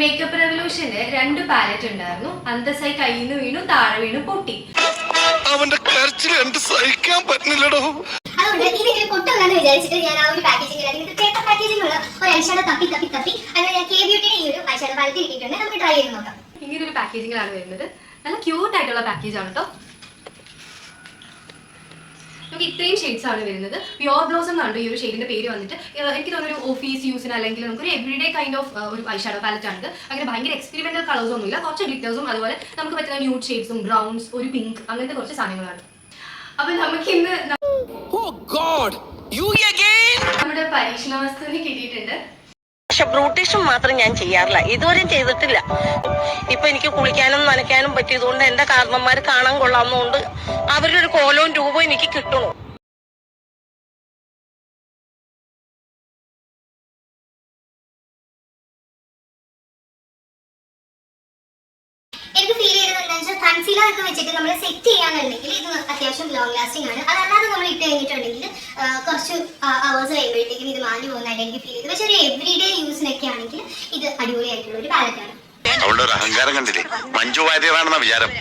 Makeup റെവല്യൂഷന് 2 palette ഉണ്ടായിരുന്നു. അന്തസായി കയ്യിൽ നിന്ന് വീണു, താഴെ വീണു, പൊട്ടി. അവന്റെ കരച്ചിൽ കണ്ട് സഹിക്കാൻ പറ്റുന്നില്ലടോ. അതുകൊണ്ട് ഇതിൽ പൊട്ടുമെന്ന് വിചാരിച്ചിട്ട് ഞാൻ ആ ഒരു പാക്കേജിംഗ് അല്ലെങ്കിൽ പേപ്പർ പാക്കേജിംഗ് ഉള്ള ഒരു ഐഷാഡോ തപ്പി അങ്ങനെ ഞാൻ കെ ബ്യൂട്ടിയുടെ ഈ ഒരു ഐഷാഡോ പാലറ്റ് കിട്ടിയിട്ടുണ്ട്. നമുക്ക് ട്രൈ ചെയ്ത് നോക്കാം. ഇങ്ങനെ ഒരു പാക്കേജിംഗിലാണ് വരുന്നത്. നല്ല ക്യൂട്ട് ആയിട്ടുള്ള പാക്കേജ് ആണ് കേട്ടോ. നമുക്ക് ഇത്രയും ഷെയ്ഡ്സ് ആണ് വരുന്നത്. പ്യോർ ബ്ലോസം എന്നാണ് ഈ ഒരു ഷെയ്ഡിന്റെ പേര് വന്നിട്ട്. എനിക്ക് തോന്നുന്നു ഒരു ഓഫീസ് യൂസിന് അല്ലെങ്കിൽ നമുക്കൊരു എവറിഡേ കൈൻഡ് ഓഫ് ഒരു ഐഷാഡോ പാലറ്റ് ആണ്. അങ്ങനെ ഭയങ്കര എക്സ്പെരിമെന്റൽ കളേഴ്സ് ഒന്നുമില്ല. കുറച്ച് ഗ്ലിറ്റേഴ്സും അതുപോലെ നമുക്ക് പറ്റുന്ന ന്യൂഡ് ഷെയ്ഡ്സും ബ്രൗൺസ്, ഒരു പിങ്ക്, അങ്ങനത്തെ കുറച്ച് സാധനങ്ങളാണ്. അപ്പൊ നമുക്ക് ഇന്ന് നമ്മുടെ പരീക്ഷണ വസ്തുവിന് കിട്ടിയിട്ടുണ്ട്. പക്ഷെ ബ്രൂട്ടീഷും മാത്രം ഞാൻ ചെയ്യാറില്ല, ഇതുവരെയും ചെയ്തിട്ടില്ല. ഇപ്പൊ എനിക്ക് കുളിക്കാനും നനയ്ക്കാനും പറ്റിയതുകൊണ്ട് എന്റെ കാരണന്മാർ കാണാൻ കൊള്ളാവുന്നതുകൊണ്ട് അവരുടെ ഒരു കോലവും രൂപവും എനിക്ക് കിട്ടണു. എനിക്ക് ഫീൽ ചെയ്തത് എന്താണെന്ന് വെച്ചാൽ കൺസീലർ ഒക്കെ വെച്ചിട്ട് നമ്മൾ സെറ്റ് ചെയ്യാന്നുണ്ടെങ്കിൽ ഇത് അത്യാവശ്യം ലോങ് ലാസ്റ്റിംഗ് ആണ്. അതല്ലാതെ നമ്മൾ ഇട്ട് കഴിഞ്ഞിട്ടുണ്ടെങ്കിൽ കുറച്ച് അവേഴ്സ് കഴിയുമ്പോഴത്തേക്കും ഇത് മാഞ്ഞു പോകുന്നതായിട്ട് എനിക്ക് ഫീൽ ചെയ്തു. പക്ഷെ ഒരു എവറിഡേ യൂസിനൊക്കെ ആണെങ്കിൽ ഇത് അടിപൊളിയായിട്ടുള്ള ഒരു പാലറ്റാണ്. അവളുടെ ഒരു അഹങ്കാരം കണ്ടില്ലേ, മഞ്ജു വാര്യറാണെന്ന വിചാരം.